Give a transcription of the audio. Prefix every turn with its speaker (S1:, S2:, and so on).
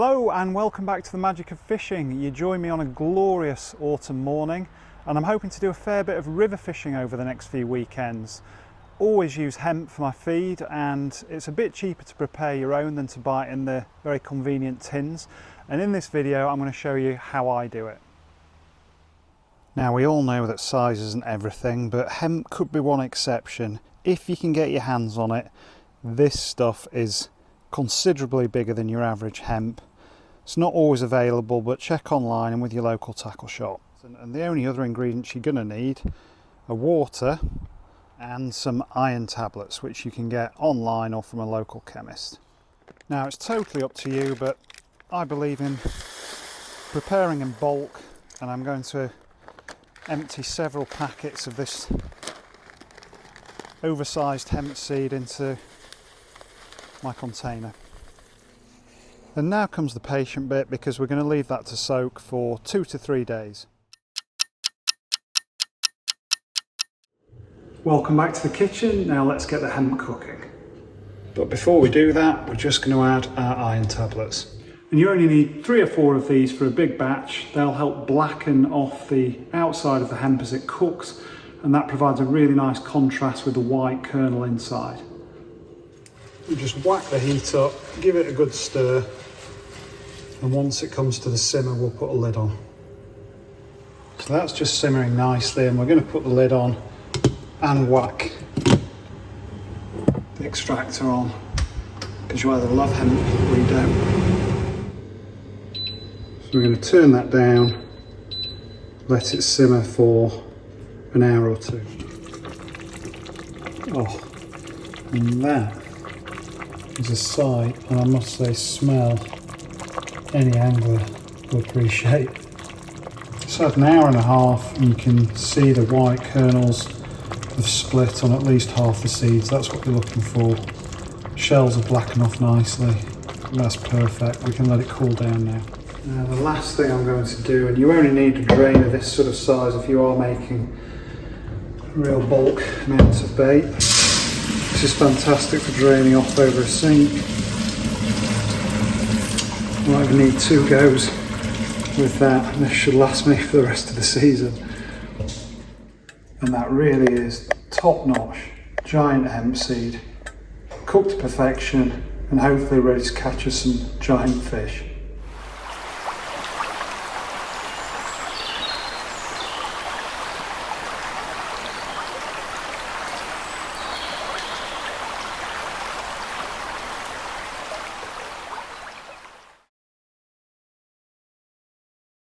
S1: Hello and welcome back to the magic of fishing. You join me on a glorious autumn morning and I'm hoping to do a fair bit of river fishing over the next few weekends. Always use hemp for my feed and it's a bit cheaper to prepare your own than to buy it in the very convenient tins. And in this video I'm going to show you how I do it. Now we all know that size isn't everything, but hemp could be one exception. If you can get your hands on it, this stuff is considerably bigger than your average hemp. It's not always available, but check online and with your local tackle shop. And the only other ingredients you're going to need are water and some iron tablets, which you can get online or from a local chemist. Now it's totally up to you, but I believe in preparing in bulk, and I'm going to empty several packets of this oversized hemp seed into my container. And now comes the patient bit, because we're going to leave that to soak for 2 to 3 days. Welcome back to the kitchen. Now let's get the hemp cooking. But before we do that, we're just going to add our iron tablets. And you only need 3 or 4 of these for a big batch. They'll help blacken off the outside of the hemp as it cooks, and that provides a really nice contrast with the white kernel inside. We just whack the heat up, give it a good stir, and once it comes to the simmer we'll put a lid on. So that's just simmering nicely, and we're going to put the lid on and whack the extractor on, because you either love hemp or you don't. So we're going to turn that down, let it simmer for an hour or 2. Oh, and that is a sight, and I must say smell any angler will appreciate. So an hour and a half and you can see the white kernels have split on at least half the seeds. That's what you're looking for. Shells have blackened off nicely. That's perfect. We can let it cool down now. Now the last thing I'm going to do, and you only need a drainer this sort of size if you are making real bulk amounts of bait. This is fantastic for draining off over a sink. I might even need 2 goes with that, and this should last me for the rest of the season. And that really is top-notch giant hemp seed, cooked to perfection and hopefully ready to catch us some giant fish.